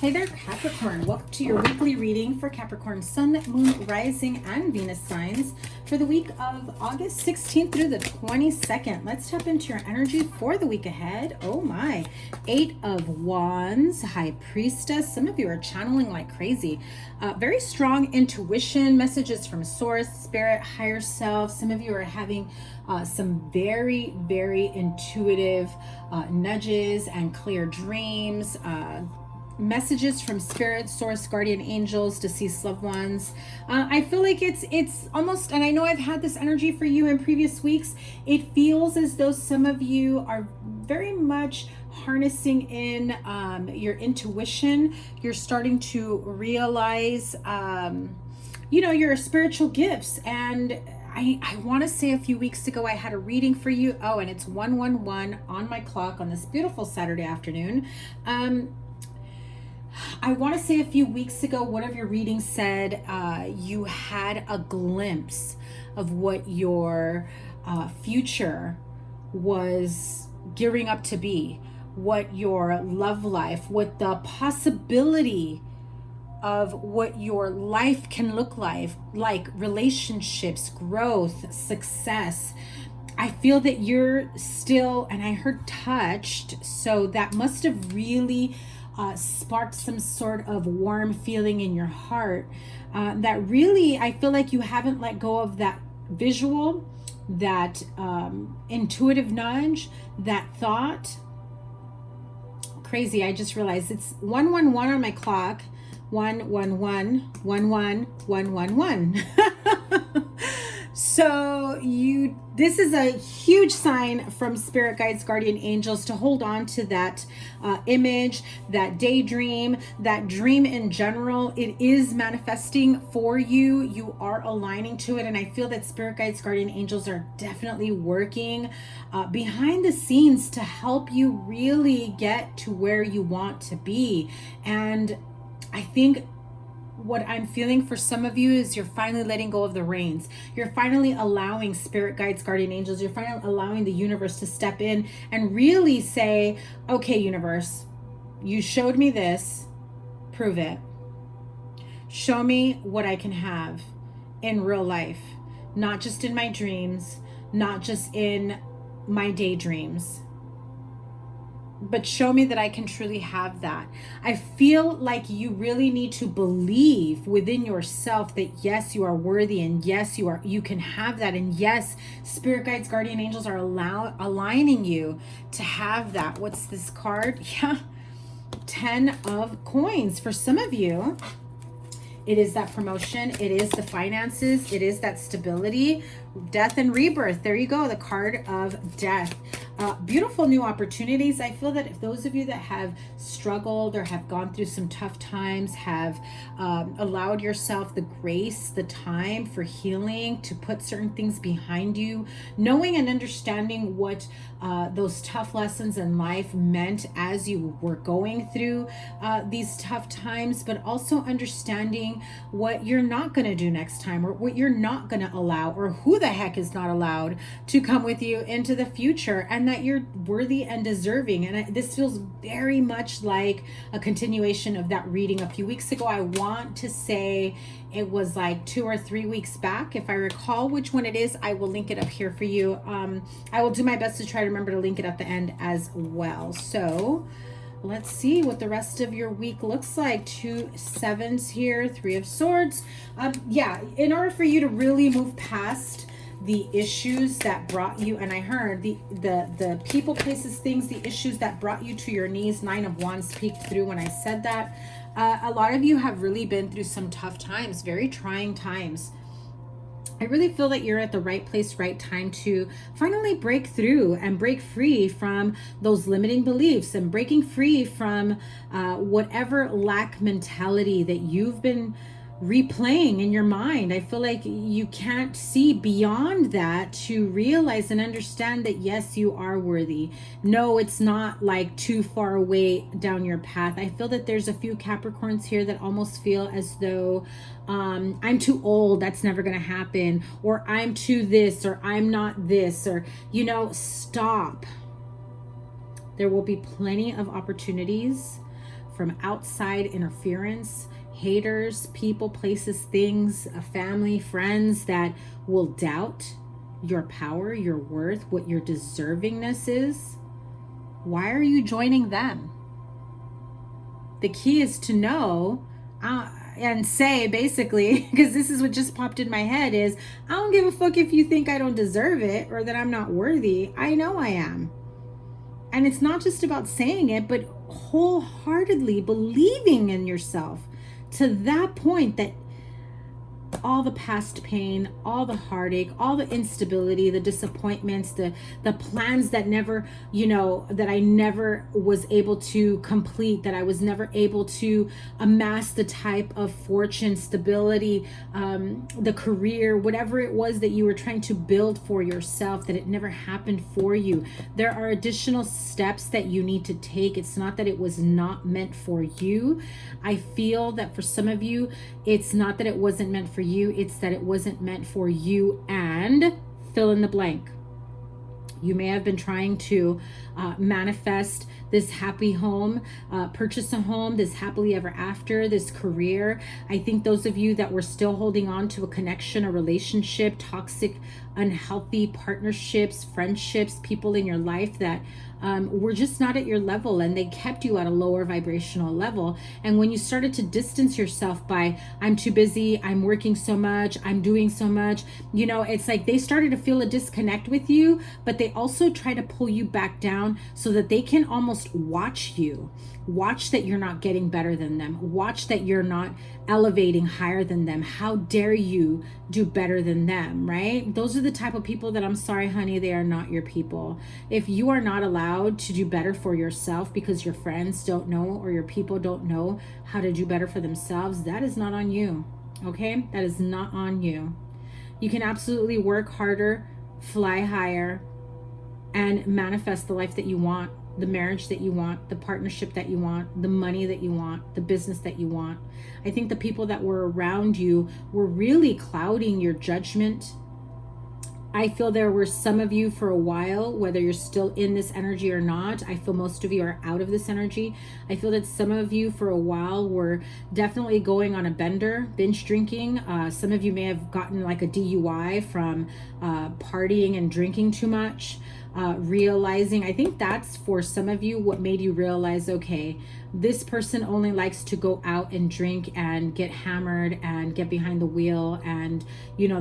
Hey there, Capricorn. Welcome to your weekly reading for Capricorn Sun, Moon, Rising, and Venus signs for the week of August 16th through the 22nd. Let's tap into your energy for the week ahead. Oh my. 8 of Wands, High Priestess. Some of you are channeling like crazy. Very strong intuition, messages from Source, Spirit, Higher Self. Some of you are having some very, very intuitive nudges and clear dreams. Messages from Spirit, Source, Guardian Angels, deceased loved ones. I feel like it's almost, and I know I've had this energy for you in previous weeks, it feels as though some of you are very much harnessing in your intuition. You're starting to realize, your spiritual gifts. And I want to say a few weeks ago, I had a reading for you. Oh, and it's 111 on my clock on this beautiful Saturday afternoon. I want to say a few weeks ago, one of your readings said you had a glimpse of what your future was gearing up to be, what your love life, what the possibility of what your life can look like relationships, growth, success. I feel that you're still, and I heard touched, so that must have really sparked some sort of warm feeling in your heart that really, I feel like you haven't let go of that visual, that intuitive nudge, that thought. Crazy, I just realized it's 111 on my clock. 111 11 111. So this is a huge sign from Spirit Guides, Guardian Angels to hold on to that image, that daydream, that dream in general. It is manifesting for you. You are aligning to it. And I feel that Spirit Guides, Guardian Angels are definitely working behind the scenes to help you really get to where you want to be. And I think what I'm feeling for some of you is you're finally letting go of the reins. You're finally allowing Spirit Guides, Guardian Angels, you're finally allowing the universe to step in and really say, okay, universe, you showed me this, prove it. Show me what I can have in real life, not just in my dreams, not just in my daydreams, but show me that I can truly have that. I feel like you really need to believe within yourself that yes, you are worthy, and yes, you can have that, and yes, Spirit Guides, Guardian Angels are aligning you to have that. What's this card? Yeah, 10 of coins. For some of you, it is that promotion, it is the finances, it is that stability, death and rebirth. There you go, the card of death. Beautiful new opportunities. I feel that if those of you that have struggled or have gone through some tough times, have allowed yourself the grace, the time for healing, to put certain things behind you, knowing and understanding what those tough lessons in life meant as you were going through these tough times, but also understanding what you're not going to do next time, or what you're not going to allow, or who the heck is not allowed to come with you into the future, and that you're worthy and deserving. And this feels very much like a continuation of that reading a few weeks ago. I want to say it was like 2 or 3 weeks back. If I recall which one it is, I will link it up here for you. I will do my best to try to remember to link it at the end as well. So let's see what the rest of your week looks like. 2 sevens here, 3 of swords. Yeah, in order for you to really move past the issues that brought you, and I heard the people, places, things, the issues that brought you to your knees, 9 of wands peeked through when I said that. A lot of you have really been through some tough times, very trying times. I really feel that you're at the right place, right time to finally break through and break free from those limiting beliefs, and breaking free from whatever lack mentality that you've been replaying in your mind. I feel like you can't see beyond that to realize and understand that yes, you are worthy. No, it's not like too far away down your path. I feel that there's a few Capricorns here that almost feel as though I'm too old, that's never gonna happen, or I'm too this, or I'm not this, or stop. There will be plenty of opportunities from outside interference, haters, people, places, things, family, friends that will doubt your power, your worth, what your deservingness is. Why are you joining them? The key is to know and say, basically, because this is what just popped in my head, is I don't give a fuck if you think I don't deserve it or that I'm not worthy. I know I am. And it's not just about saying it, but wholeheartedly believing in yourself to that point that all the past pain, all the heartache, all the instability, the disappointments, the plans that never, that I never was able to complete, that I was never able to amass the type of fortune, stability, the career, whatever it was that you were trying to build for yourself, that it never happened for you. There are additional steps that you need to take. It's not that it was not meant for you. I feel that for some of you, it's not that it wasn't meant for you, it's that it wasn't meant for you, and fill in the blank. You may have been trying to manifest this happy home, purchase a home, this happily ever after, this career. I think those of you that were still holding on to a connection, a relationship, toxic, unhealthy partnerships, friendships, people in your life that were just not at your level, and they kept you at a lower vibrational level. And when you started to distance yourself by, I'm too busy, I'm working so much, I'm doing so much, it's like they started to feel a disconnect with you, but they also try to pull you back down so that they can almost watch you. Watch that you're not getting better than them. Watch that you're not elevating higher than them. How dare you do better than them, right? Those are the type of people that, I'm sorry, honey, they are not your people. If you are not allowed to do better for yourself because your friends don't know or your people don't know how to do better for themselves, that is not on you, okay? That is not on you. You can absolutely work harder, fly higher, and manifest the life that you want, the marriage that you want, the partnership that you want, the money that you want, the business that you want. I think the people that were around you were really clouding your judgment. I feel there were some of you for a while, whether you're still in this energy or not, I feel most of you are out of this energy. I feel that some of you for a while were definitely going on a bender, binge drinking. Some of you may have gotten like a DUI from partying and drinking too much. Realizing, I think that's for some of you what made you realize, okay, this person only likes to go out and drink and get hammered and get behind the wheel, and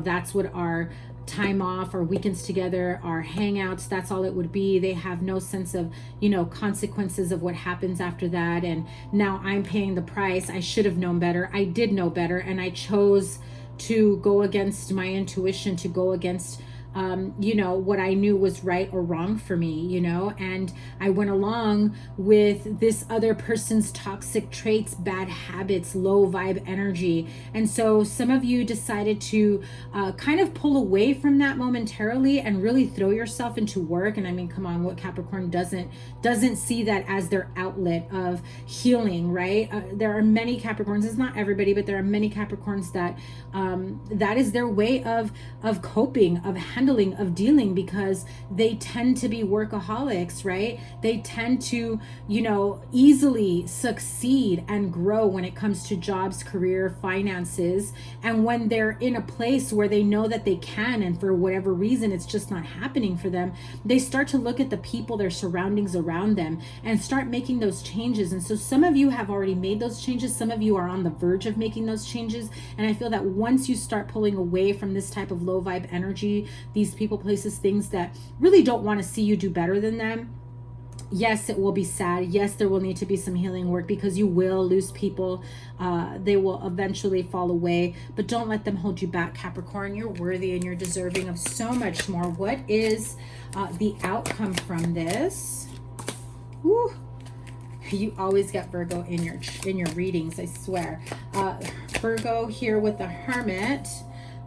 that's what our time off, our weekends together, our hangouts, that's all it would be. They have no sense of consequences of what happens after that, and now I'm paying the price. I should have known better. I did know better, and I chose to go against my intuition, to go against what I knew was right or wrong for me, and I went along with this other person's toxic traits, bad habits, low vibe energy. And so some of you decided to kind of pull away from that momentarily and really throw yourself into work. And I mean, come on, what Capricorn doesn't see that as their outlet of healing, right? There are many Capricorns, it's not everybody, but there are many Capricorns that that is their way of coping, of handling, of dealing, because they tend to be workaholics, right? They tend to, easily succeed and grow when it comes to jobs, career, finances. And when they're in a place where they know that they can, and for whatever reason, it's just not happening for them, they start to look at the people, their surroundings around them, and start making those changes. And so some of you have already made those changes. Some of you are on the verge of making those changes. And I feel that once you start pulling away from this type of low vibe energy, these people, places, things that really don't want to see you do better than them, yes, it will be sad. Yes, there will need to be some healing work, because you will lose people. They will eventually fall away, but don't let them hold you back, Capricorn. You're worthy and you're deserving of so much more. What is the outcome from this? Woo. You always get Virgo in your readings, I swear. Virgo here with the Hermit,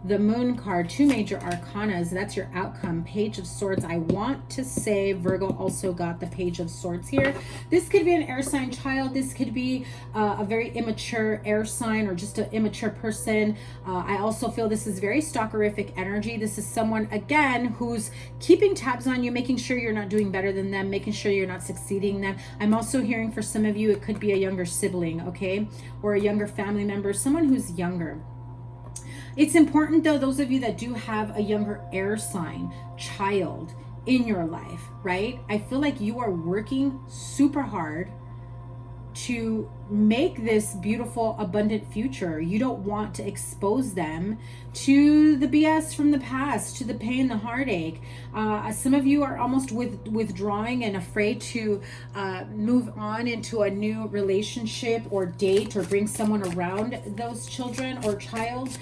the Moon card, 2 major arcanas. That's your outcome. Page of Swords. I want to say Virgo also got the Page of Swords here. This could be an air sign child. This could be a very immature air sign or just an immature person. I also feel this is very stalkerific energy. This is someone, again, who's keeping tabs on you, making sure you're not doing better than them, making sure you're not succeeding them. I'm also hearing for some of you, it could be a younger sibling, okay? Or a younger family member, someone who's younger. It's important though, those of you that do have a younger air sign child in your life, right? I feel like you are working super hard to make this beautiful, abundant future. You don't want to expose them to the BS from the past, to the pain, the heartache. Some of you are almost withdrawing and afraid to move on into a new relationship or date or bring someone around those children or child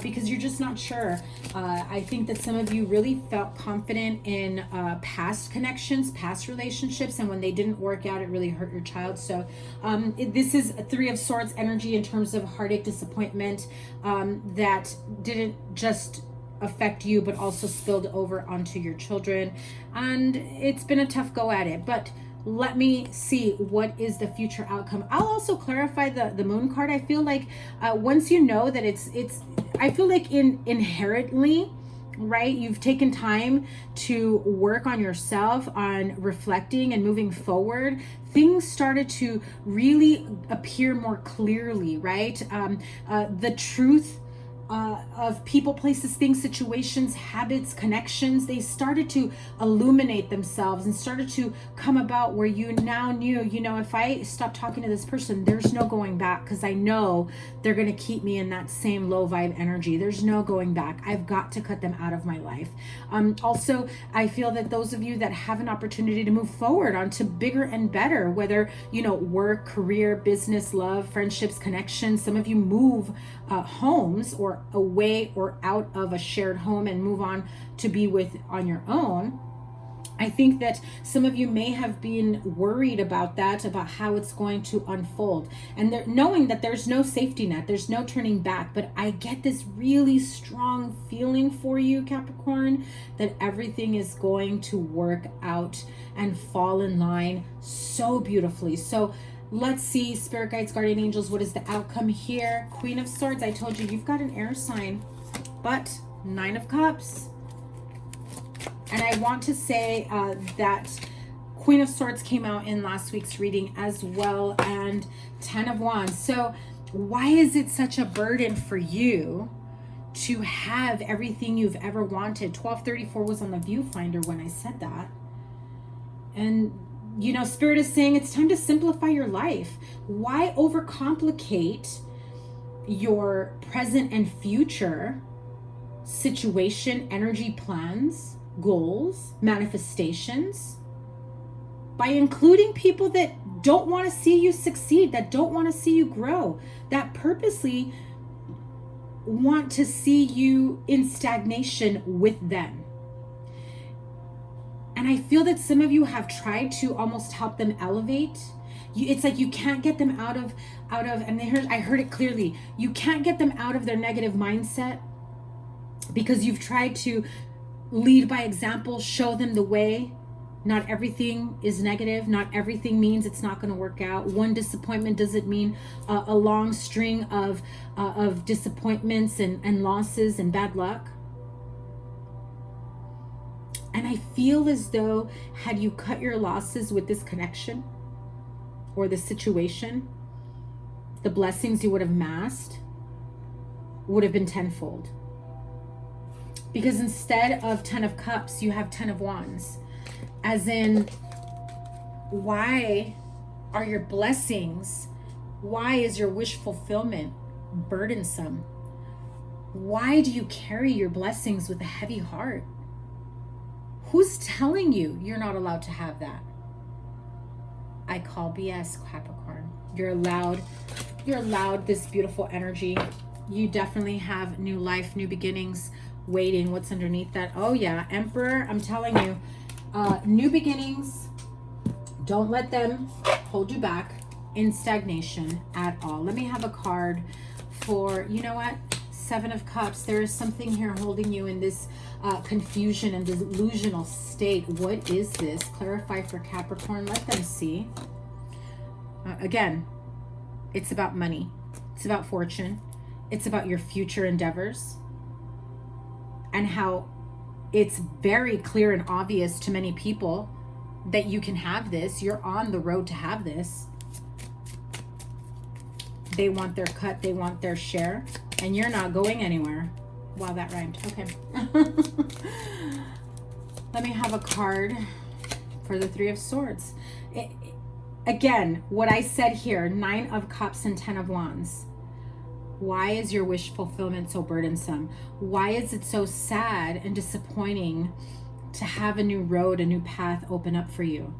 because you're just not sure. I think that some of you really felt confident in past connections, past relationships, and when they didn't work out, it really hurt your child. So this is a 3 of Swords energy in terms of heartache, disappointment that didn't just affect you but also spilled over onto your children, and it's been a tough go at it. But let me see what is the future outcome. I'll also clarify the Moon card. I feel like once you know that it's I feel like inherently, right, you've taken time to work on yourself, on reflecting and moving forward, things started to really appear more clearly, right? The truth of people, places, things, situations, habits, connections, they started to illuminate themselves and started to come about where you now knew, you know, if I stop talking to this person, there's no going back, because I know they're going to keep me in that same low vibe energy. There's no going back. I've got to cut them out of my life. Also, I feel that those of you that have an opportunity to move forward onto bigger and better, whether, you know, work, career, business, love, friendships, connections, some of you move homes or away or out of a shared home and move on to be with on your own. I think that some of you may have been worried about that, about how it's going to unfold, and knowing that there's no safety net, there's no turning back. But I get this really strong feeling for you, Capricorn, that everything is going to work out and fall in line so beautifully. So let's see, Spirit Guides, Guardian Angels, what is the outcome here? Queen of Swords, I told you, you've got an air sign, but 9 of Cups. And I want to say that Queen of Swords came out in last week's reading as well, and 10 of Wands. So why is it such a burden for you to have everything you've ever wanted? 1234 was on the viewfinder when I said that. And you know, Spirit is saying it's time to simplify your life. Why overcomplicate your present and future situation, energy, plans, goals, manifestations by including people that don't want to see you succeed, that don't want to see you grow, that purposely want to see you in stagnation with them? And I feel that some of you have tried to almost help them elevate. It's like you can't get them out of, and I heard it clearly. You can't get them out of their negative mindset because you've tried to lead by example, show them the way. Not everything is negative. Not everything means it's not going to work out. One disappointment doesn't mean a long string of disappointments and losses and bad luck. And I feel as though had you cut your losses with this connection or this situation, the blessings you would have amassed would have been tenfold. Because instead of 10 of Cups, you have 10 of Wands. As in, why are your blessings, why is your wish fulfillment burdensome? Why do you carry your blessings with a heavy heart? Who's telling you you're not allowed to have that? I call BS, Capricorn. You're allowed this beautiful energy. You definitely have new life, new beginnings waiting. What's underneath that? Oh yeah, Emperor, I'm telling you, new beginnings. Don't let them hold you back in stagnation at all. Let me have a card for, you know what? Seven of Cups. There is something here holding you in this confusion and delusional state. What is this? Clarify for Capricorn. Let them see. Again, it's about money. It's about fortune. It's about your future endeavors. And how it's very clear and obvious to many people that you can have this. You're on the road to have this. They want their cut. They want their share. And you're not going anywhere. Wow, that rhymed. Okay. Let me have a card for the Three of Swords. Again, what I said here, 9 of Cups and 10 of Wands. Why is your wish fulfillment so burdensome? Why is it so sad and disappointing to have a new road, a new path open up for you?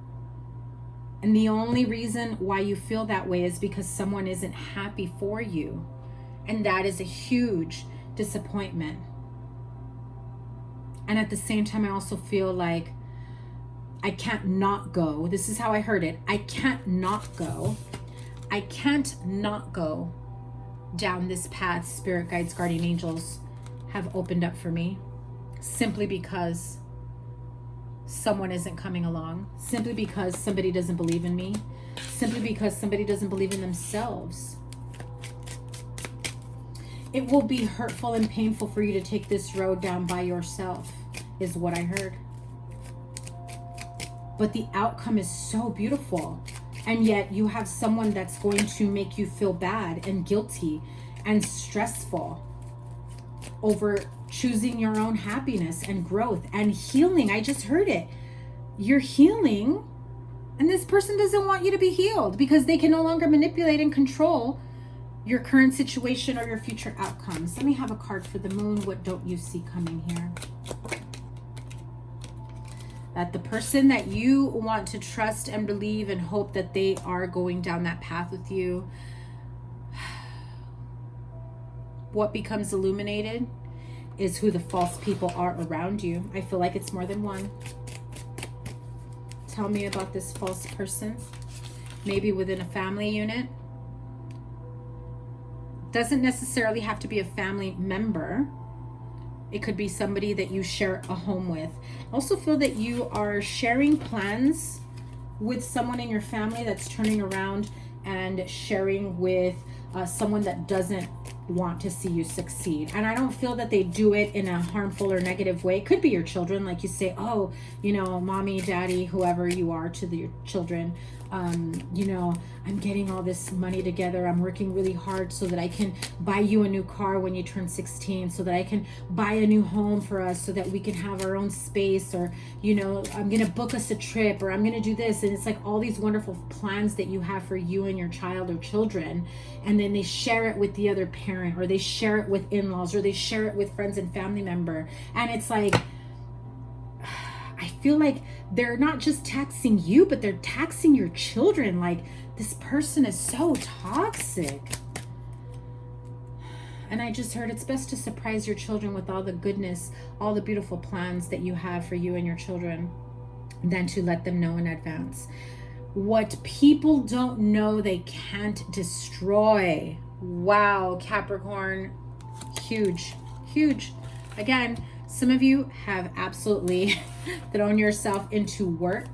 And the only reason why you feel that way is because someone isn't happy for you. And that is a huge disappointment. And at the same time, I also feel like I can't not go. This is how I heard it. I can't not go. I can't not go down this path spirit guides, guardian angels have opened up for me, simply because someone isn't coming along, simply because somebody doesn't believe in me, simply because somebody doesn't believe in themselves. It will be hurtful and painful for you to take this road down by yourself, is what I heard. But the outcome is so beautiful. And yet you have someone that's going to make you feel bad and guilty and stressful over choosing your own happiness and growth and healing. I just heard it. You're healing, and this person doesn't want you to be healed because they can no longer manipulate and control your current situation or your future outcomes. Let me have a card for the Moon. What don't you see coming here? That the person that you want to trust and believe and hope that they are going down that path with you, what becomes illuminated is who the false people are around you. I feel like it's more than one. Tell me about this false person. Maybe within a family unit. Doesn't necessarily have to be a family member. It could be somebody that you share a home with. I also feel that you are sharing plans with someone in your family that's turning around and sharing with someone that doesn't want to see you succeed. And I don't feel that they do it in a harmful or negative way. It could be your children, like you say, oh, you know, mommy, daddy, whoever you are to your children, you know, I'm getting all this money together. I'm working really hard so that I can buy you a new car when you turn 16, so that I can buy a new home for us, so that we can have our own space, or, you know, I'm going to book us a trip, or I'm going to do this. And it's like all these wonderful plans that you have for you and your child or children. And then they share it with the other parent, or they share it with in-laws, or they share it with friends and family member. And it's like, I feel like they're not just taxing you, but they're taxing your children. Like, this person is so toxic. And I just heard it's best to surprise your children with all the goodness, all the beautiful plans that you have for you and your children, than to let them know in advance. What people don't know, they can't destroy. Wow, Capricorn, huge, huge. Again, some of you have absolutely thrown yourself into work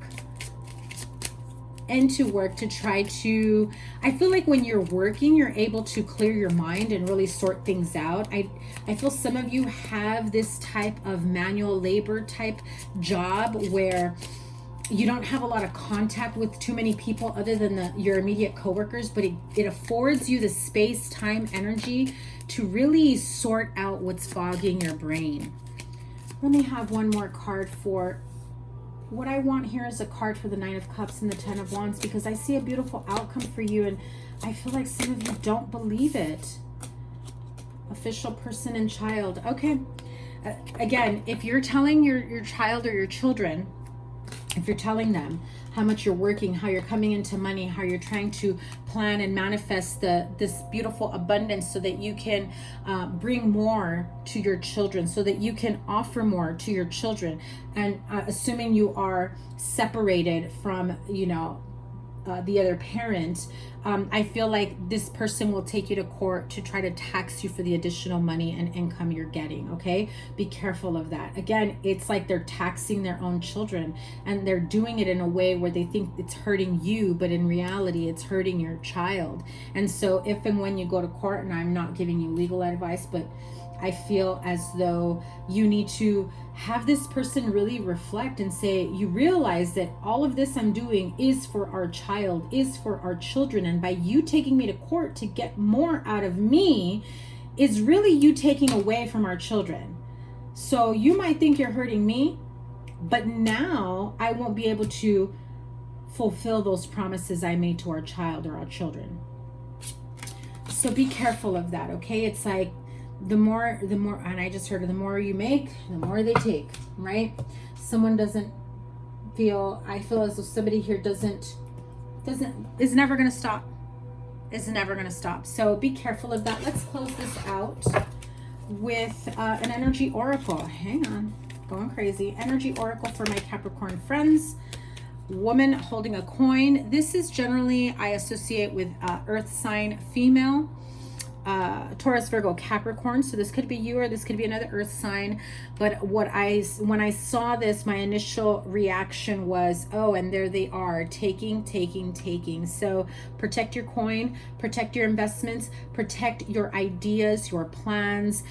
to try to, I feel like when you're working, you're able to clear your mind and really sort things out. I feel some of you have this type of manual labor type job where you don't have a lot of contact with too many people other than your immediate coworkers, but it affords you the space, time, energy to really sort out what's fogging your brain. Let me have one more card for what I want here is a card for the Nine of Cups and the Ten of Wands, because I see a beautiful outcome for you, and I feel like some of you don't believe it. Official, person, and child. Okay. Again, if you're telling your child or your children, if you're telling them how much you're working, how you're coming into money, how you're trying to plan and manifest this beautiful abundance so that you can bring more to your children, so that you can offer more to your children, and assuming you are separated from, you know, the other parent, I feel like this person will take you to court to try to tax you for the additional money and income you're getting, okay? Be careful of that. Again, it's like they're taxing their own children, and they're doing it in a way where they think it's hurting you, but in reality, it's hurting your child. And so if and when you go to court, and I'm not giving you legal advice, but I feel as though you need to have this person really reflect and say, you realize that all of this I'm doing is for our child, is for our children. And by you taking me to court to get more out of me is really you taking away from our children. So you might think you're hurting me, but now I won't be able to fulfill those promises I made to our child or our children. So be careful of that, okay? It's like, the more, and I just heard, the more you make, the more they take, right? Someone doesn't feel, I feel as though somebody here is never going to stop. Is never going to stop. So be careful of that. Let's close this out with an energy oracle. Hang on, going crazy. Energy oracle for my Capricorn friends. Woman holding a coin. This is generally, I associate with earth sign female. Taurus, Virgo, Capricorn. So this could be you, or this could be another earth sign. But when I saw this, my initial reaction was, oh, and there they are, taking. So protect your coin, protect your investments, protect your ideas, your plans.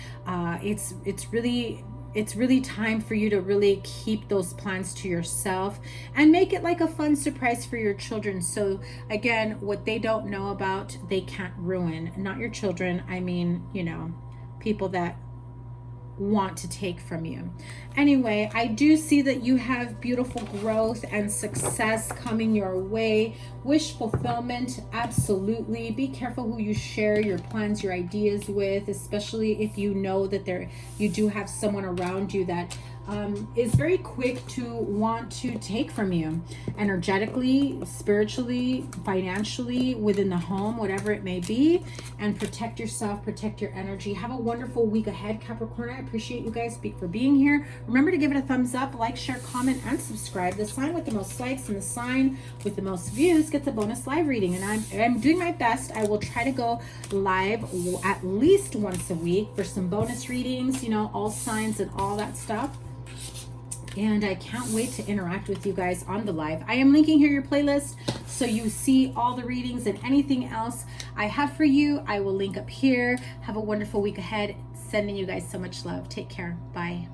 It's really time for you to really keep those plans to yourself and make it like a fun surprise for your children. So again, what they don't know about, they can't ruin. Not your children. I mean, you know, people that want to take from you. Anyway, I do see that you have beautiful growth and success coming your way. Wish fulfillment, absolutely. Be careful who you share your plans, your ideas with, especially if you know that you do have someone around you that is very quick to want to take from you, energetically, spiritually, financially, within the home, whatever it may be. And protect yourself, protect your energy. Have a wonderful week ahead, Capricorn. I appreciate you guys for being here. Remember to give it a thumbs up, like, share, comment, and subscribe. The sign with the most likes and the sign with the most views gets a bonus live reading. And I'm doing my best. I will try to go live at least once a week for some bonus readings, you know, all signs and all that stuff. And I can't wait to interact with you guys on the live. I am linking here your playlist so you see all the readings and anything else I have for you. I will link up here. Have a wonderful week ahead. Sending you guys so much love. Take care. Bye.